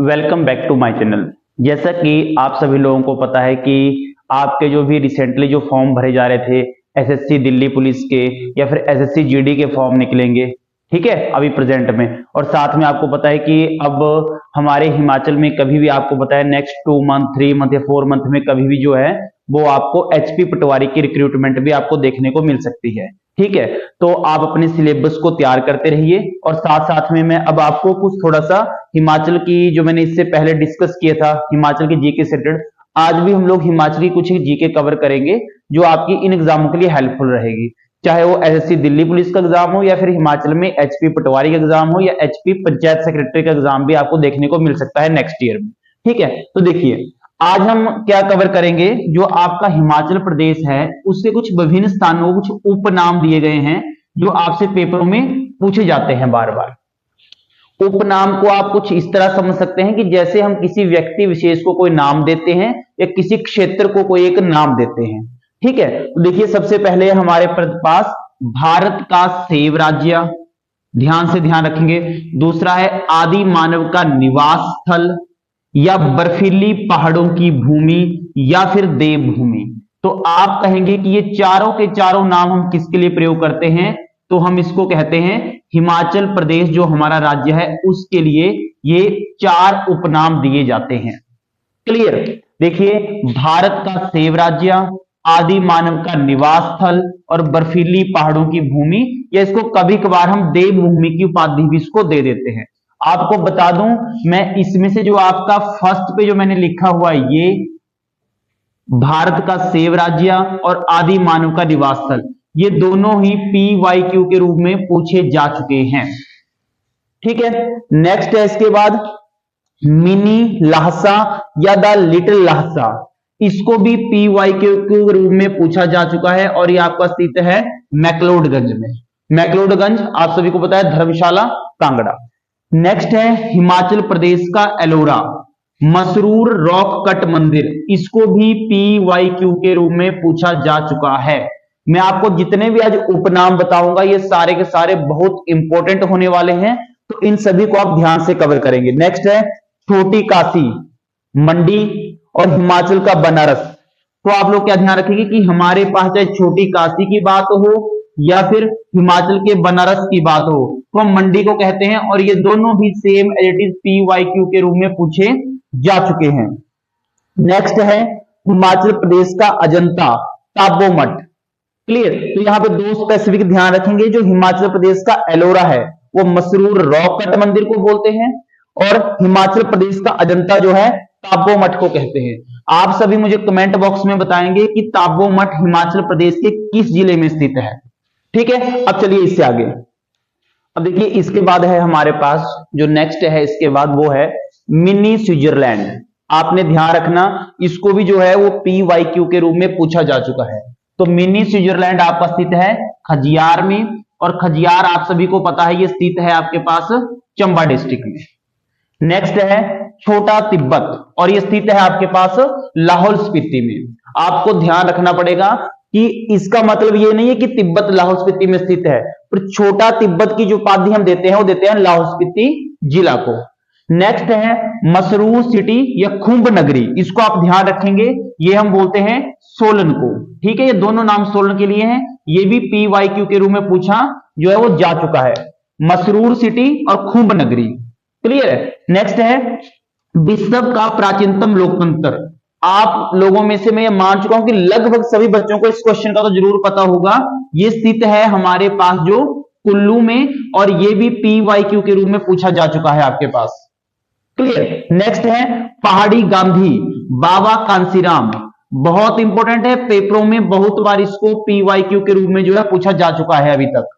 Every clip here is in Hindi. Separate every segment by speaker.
Speaker 1: Welcome back to my channel. जैसा कि आप सभी लोगों को पता है कि आपके जो भी रिसेंटली जो फॉर्म भरे जा रहे थे एसएससी दिल्ली पुलिस के या फिर एसएससी जीडी के फॉर्म निकलेंगे, ठीक है, अभी प्रेजेंट में। और साथ में आपको पता है कि अब हमारे हिमाचल में कभी भी आपको पता है नेक्स्ट 2 मंथ 3 मंथ या 4 मंथ में कभी भी जो है वो आपको एचपी पटवारी की रिक्रूटमेंट भी आपको देखने को मिल सकती है, ठीक है। तो आप अपने सिलेबस को तैयार करते रहिए और साथ साथ में मैं अब आपको कुछ थोड़ा सा हिमाचल की जो मैंने इससे पहले डिस्कस किया था हिमाचल की जीके से रिलेटेड, आज भी हम लोग हिमाचल की कुछ जीके कवर करेंगे जो आपकी इन एग्जामों के लिए हेल्पफुल रहेगी, चाहे वो एसएससी दिल्ली पुलिस का एग्जाम हो या फिर हिमाचल में एचपी पटवारी का एग्जाम हो या एचपी पंचायत सेक्रेटरी का एग्जाम भी आपको देखने को मिल सकता है नेक्स्ट ईयर में, ठीक है। तो देखिए आज हम क्या कवर करेंगे, जो आपका हिमाचल प्रदेश है उसके कुछ विभिन्न स्थानों कुछ उपनाम दिए गए हैं जो आपसे पेपरों में पूछे जाते हैं बार बार। उपनाम को आप कुछ इस तरह समझ सकते हैं कि जैसे हम किसी व्यक्ति विशेष को कोई नाम देते हैं या किसी क्षेत्र को कोई एक नाम देते हैं, ठीक है। तो देखिए सबसे पहले हमारे पास भारत का सेव राज्य, ध्यान से ध्यान रखेंगे। दूसरा है आदि मानव का निवास स्थल या बर्फीली पहाड़ों की भूमि या फिर देवभूमि। तो आप कहेंगे कि ये चारों के चारों नाम हम किसके लिए प्रयोग करते हैं, तो हम इसको कहते हैं हिमाचल प्रदेश जो हमारा राज्य है उसके लिए ये 4 उपनाम दिए जाते हैं। क्लियर। देखिए भारत का सेव राज्य, आदि मानव का निवास स्थल और बर्फीली पहाड़ों की भूमि, या इसको कभी कभार हम देवभूमि की उपाधि भी इसको दे देते हैं। आपको बता दूं मैं इसमें से जो आपका फर्स्ट पे जो मैंने लिखा हुआ है ये भारत का सेव राज्य और आदि मानव का निवास स्थल, ये दोनों ही PYQ के रूप में पूछे जा चुके हैं, ठीक है। नेक्स्ट है इसके बाद मिनी लहसा या द लिटिल लहसा, इसको भी PYQ के रूप में पूछा जा चुका है और ये आपका स्थित है मैक्लोडगंज में। मैक्लोडगंज आप सभी को पता है धर्मशाला कांगड़ा। नेक्स्ट है हिमाचल प्रदेश का एलोरा, मसरूर रॉक कट मंदिर, इसको भी PYQ के रूप में पूछा जा चुका है। मैं आपको जितने भी आज उपनाम बताऊंगा ये सारे के सारे बहुत इंपॉर्टेंट होने वाले हैं, तो इन सभी को आप ध्यान से कवर करेंगे। नेक्स्ट है छोटी काशी, मंडी और हिमाचल का बनारस। तो आप लोग क्या ध्यान रखेंगे कि हमारे पास चाहे छोटी काशी की बात हो या फिर हिमाचल के बनारस की बात हो तो हम मंडी को कहते हैं, और ये दोनों भी same as it is PYQ के रूप में पूछे जा चुके हैं। नेक्स्ट है हिमाचल प्रदेश का अजंता ताबो मठ। क्लियर। तो यहाँ पे 2 स्पेसिफिक ध्यान रखेंगे, जो हिमाचल प्रदेश का एलोरा है वो मसरूर रॉक कट मंदिर को बोलते हैं और हिमाचल प्रदेश का अजंता जो है ताबो मठ को कहते हैं। आप सभी मुझे कमेंट बॉक्स में बताएंगे कि ताबो मठ हिमाचल प्रदेश के किस जिले में स्थित है, ठीक है। अब चलिए इससे आगे। अब देखिए इसके बाद है हमारे पास जो नेक्स्ट है इसके बाद वो है मिनी स्विट्जरलैंड। आपने ध्यान रखना इसको भी जो है वो PYQ के रूप में पूछा जा चुका है। तो मिनी स्विट्जरलैंड आपका स्थित है खजियार में, और खजियार आप सभी को पता है ये स्थित है आपके पास चंबा डिस्ट्रिक्ट में। नेक्स्ट है छोटा तिब्बत, और ये स्थित है आपके पास लाहौल स्पीति में। आपको ध्यान रखना पड़ेगा कि इसका मतलब ये नहीं है कि तिब्बत लाहौल स्पीति में स्थित है, पर छोटा तिब्बत की जो उपाधि हम देते हैं वो देते हैं लाहौल स्पीति जिला को। नेक्स्ट है मसरूर सिटी या खुंब नगरी, इसको आप ध्यान रखेंगे ये हम बोलते हैं सोलन को, ठीक है। ये दोनों नाम सोलन के लिए हैं, ये भी PYQ के रूप में पूछा जो है वो जा चुका है, मसरूर सिटी और खुंब नगरी। क्लियर है। नेक्स्ट है विश्व का प्राचीनतम लोकतंत्र। आप लोगों में से मैं ये मान चुका हूं कि लगभग सभी बच्चों को इस क्वेश्चन का तो जरूर पता होगा। ये स्थित है हमारे पास जो कुल्लू में, और ये भी PYQ के रूप में पूछा जा चुका है आपके पास। क्लियर। नेक्स्ट है पहाड़ी गांधी बाबा कांसीराम, बहुत इंपॉर्टेंट है, पेपरों में बहुत बार इसको PYQ के रूप में जो है पूछा जा चुका है अभी तक।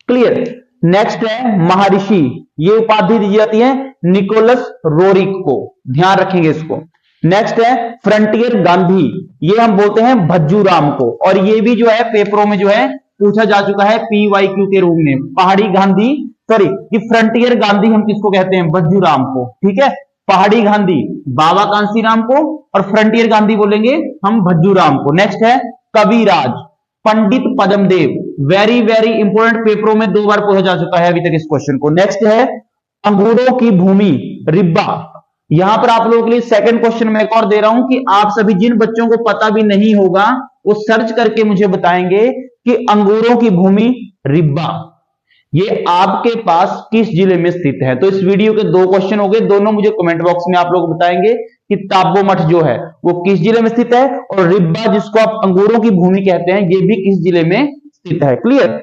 Speaker 1: क्लियर। नेक्स्ट है महर्षि, ये उपाधि दी जाती है निकोलस रोरिक को, ध्यान रखेंगे इसको। नेक्स्ट है फ्रंटियर गांधी, ये हम बोलते हैं भज्जू राम को, और ये भी जो है पेपरों में जो है पूछा जा चुका है PYQ के रूप में। पहाड़ी गांधी सॉरी कि फ्रंटियर गांधी हम किसको कहते हैं, भज्जू राम को, ठीक है। पहाड़ी गांधी बाबा कांसीराम को और फ्रंटियर गांधी बोलेंगे हम भज्जू राम को। नेक्स्ट है कविराज, पंडित पद्मदेव, वेरी वेरी इंपोर्टेंट, पेपरों में 2 बार पूछा जा चुका है अभी तक इस क्वेश्चन को। नेक्स्ट है अंगूरों की भूमि रिब्बा, यहां पर आप लोगों के लिए सेकंड क्वेश्चन मैं एक और दे रहा हूं कि आप सभी जिन बच्चों को पता भी नहीं होगा वो सर्च करके मुझे बताएंगे कि अंगूरों की भूमि रिब्बा ये आपके पास किस जिले में स्थित है। तो इस वीडियो के दो क्वेश्चन हो गए, दोनों मुझे कमेंट बॉक्स में आप लोग बताएंगे कि ताबो मठ जो है वो किस जिले में स्थित है और रिब्बा जिसको आप अंगूरों की भूमि कहते हैं ये भी किस जिले में स्थित है। क्लियर।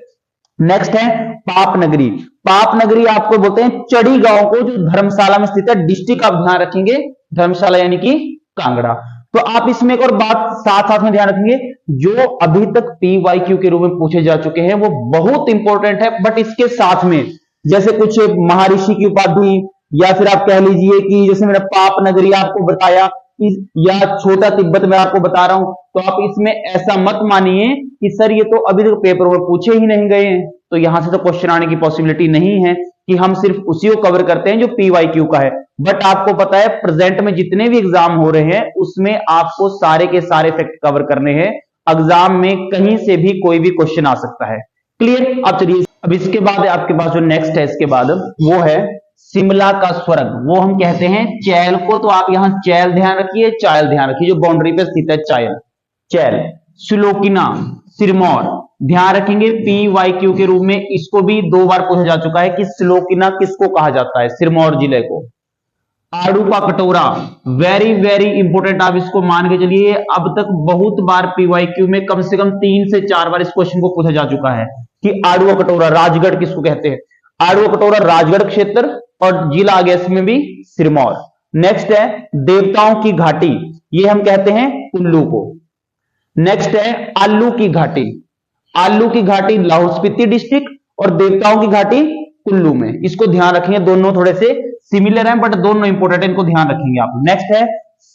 Speaker 1: नेक्स्ट है पाप नगरी। पाप नगरी आपको बोलते हैं चड़ी गांव को, जो धर्मशाला में स्थित है। डिस्ट्रिक्ट आप ध्यान रखेंगे धर्मशाला यानी कि कांगड़ा। तो आप इसमें एक और बात साथ साथ में ध्यान रखेंगे, जो अभी तक PYQ के रूप में पूछे जा चुके हैं वो बहुत इंपॉर्टेंट है, बट इसके साथ में जैसे कुछ महर्षि की उपाधि या फिर आप कह लीजिए कि जैसे मैंने पाप नगरी आपको बताया या छोटा तिब्बत में आपको बता रहा हूं, तो आप इसमें ऐसा मत मानिए कि सर ये तो अभी तक पेपर में पूछे ही नहीं गए हैं, तो यहां से तो क्वेश्चन आने की पॉसिबिलिटी नहीं है कि हम सिर्फ उसी को कवर करते हैं जो PYQ का है। बट आपको पता है प्रेजेंट में जितने भी एग्जाम हो रहे हैं उसमें आपको सारे के सारे फैक्ट कवर करने हैं। एग्जाम में कहीं से भी कोई भी क्वेश्चन आ सकता है। क्लियर। अब चलिए, अब इसके बाद आपके पास जो नेक्स्ट है इसके बाद वो है शिमला का स्वर्ग। वो हम कहते हैं चैल को, तो आप यहां चैल ध्यान रखिए, चायल ध्यान रखिए, जो बाउंड्री पे स्थित है चायल चैल। सिलोकिना सिरमौर ध्यान रखेंगे, PYQ के रूप में इसको भी 2 बार पूछा जा चुका है कि सिलोकिना किसको कहा जाता है, सिरमौर जिले को। आड़ू का कटोरा वेरी वेरी इंपोर्टेंट, आप इसको मान के चलिए अब तक बहुत बार PYQ में कम से कम 3 से 4 बार इस क्वेश्चन को पूछा जा चुका है कि आड़ू का कटोरा राजगढ़ किसको कहते हैं। आड़ू का कटोरा राजगढ़ क्षेत्र और जिला आ गया इसमें भी सिरमौर। नेक्स्ट है देवताओं की घाटी, ये हम कहते हैं कुल्लू को। नेक्स्ट है आलू की घाटी। आलू की घाटी लाहौल स्पीति डिस्ट्रिक्ट और देवताओं की घाटी कुल्लू में। इसको ध्यान रखेंगे, दोनों थोड़े से सिमिलर हैं बट दोनों इंपोर्टेंट है, इनको ध्यान रखेंगे आप। नेक्स्ट है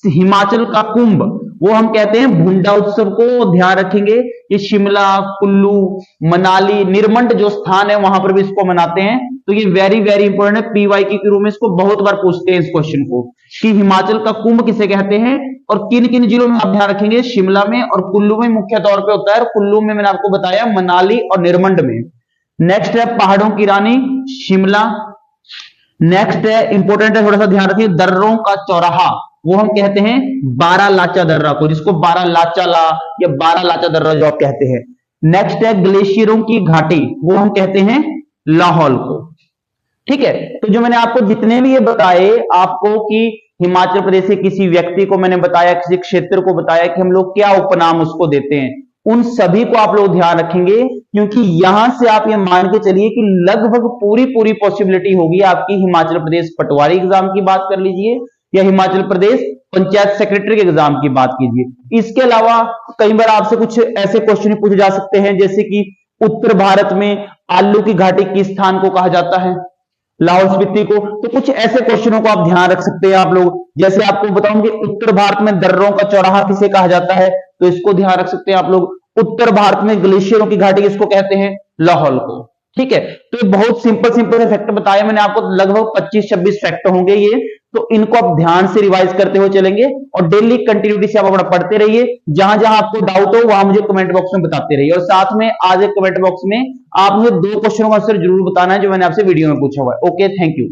Speaker 1: हिमाचल का कुंभ, वो हम कहते हैं भुंडा उत्सव को ध्यान रखेंगे। ये शिमला कुल्लू मनाली निरमंड जो स्थान है वहां पर भी इसको मनाते हैं, तो ये वेरी वेरी इंपोर्टेंट है। PYQ के रूप में इसको बहुत बार पूछते हैं इस क्वेश्चन को कि हिमाचल का कुंभ किसे कहते हैं और किन किन जिलों में आप ध्यान रखेंगे, शिमला में और कुल्लू में मुख्य तौर पर होता है, और कुल्लू में मैंने आपको बताया मनाली और निरमंड में। नेक्स्ट है पहाड़ों की रानी शिमला। नेक्स्ट है इंपोर्टेंट है, थोड़ा सा ध्यान रखिए, दर्रों का चौराहा, वो हम कहते हैं 12 लाचा दर्रा को, जिसको 12 लाचा ला या 12 लाचा दर्रा जो आप कहते हैं। नेक्स्ट है ग्लेशियरों की घाटी, वो हम कहते हैं लाहौल को। ठीक है, तो जो मैंने आपको जितने भी ये बताए आपको कि हिमाचल प्रदेश के किसी व्यक्ति को मैंने बताया, किसी क्षेत्र को बताया कि हम लोग क्या उपनाम उसको देते हैं, उन सभी को आप लोग ध्यान रखेंगे, क्योंकि यहां से आप ये मान के चलिए कि लगभग पूरी पूरी पॉसिबिलिटी होगी आपकी हिमाचल प्रदेश पटवारी एग्जाम की बात कर लीजिए या हिमाचल प्रदेश पंचायत सेक्रेटरी के एग्जाम की बात कीजिए। इसके अलावा कई बार आपसे कुछ ऐसे क्वेश्चन पूछे जा सकते हैं जैसे कि उत्तर भारत में आलू की घाटी किस स्थान को कहा जाता है, लाहौल स्पीति को, तो कुछ ऐसे क्वेश्चनों को आप ध्यान रख सकते हैं आप लोग। जैसे आपको बताऊंगे उत्तर भारत में दर्रों का चौराहा किसे कहा जाता है, तो इसको ध्यान रख सकते हैं आप लोग। उत्तर भारत में ग्लेशियरों की घाटी किसको कहते हैं, लाहौल को। ठीक है, तो ये बहुत सिंपल सिंपल से फैक्ट बताया मैंने आपको, लगभग 25-26 फैक्ट होंगे ये, तो इनको आप ध्यान से रिवाइज करते हुए चलेंगे और डेली कंटिन्यूटी से आप अपना पढ़ते रहिए। जहां जहां आपको डाउट हो वहां मुझे कमेंट बॉक्स में बताते रहिए, और साथ में आज एक कमेंट बॉक्स में आप मुझे 2 क्वेश्चनों का आंसर जरूर बताना है जो मैंने आपसे वीडियो में पूछा हुआ है। Okay, thank you.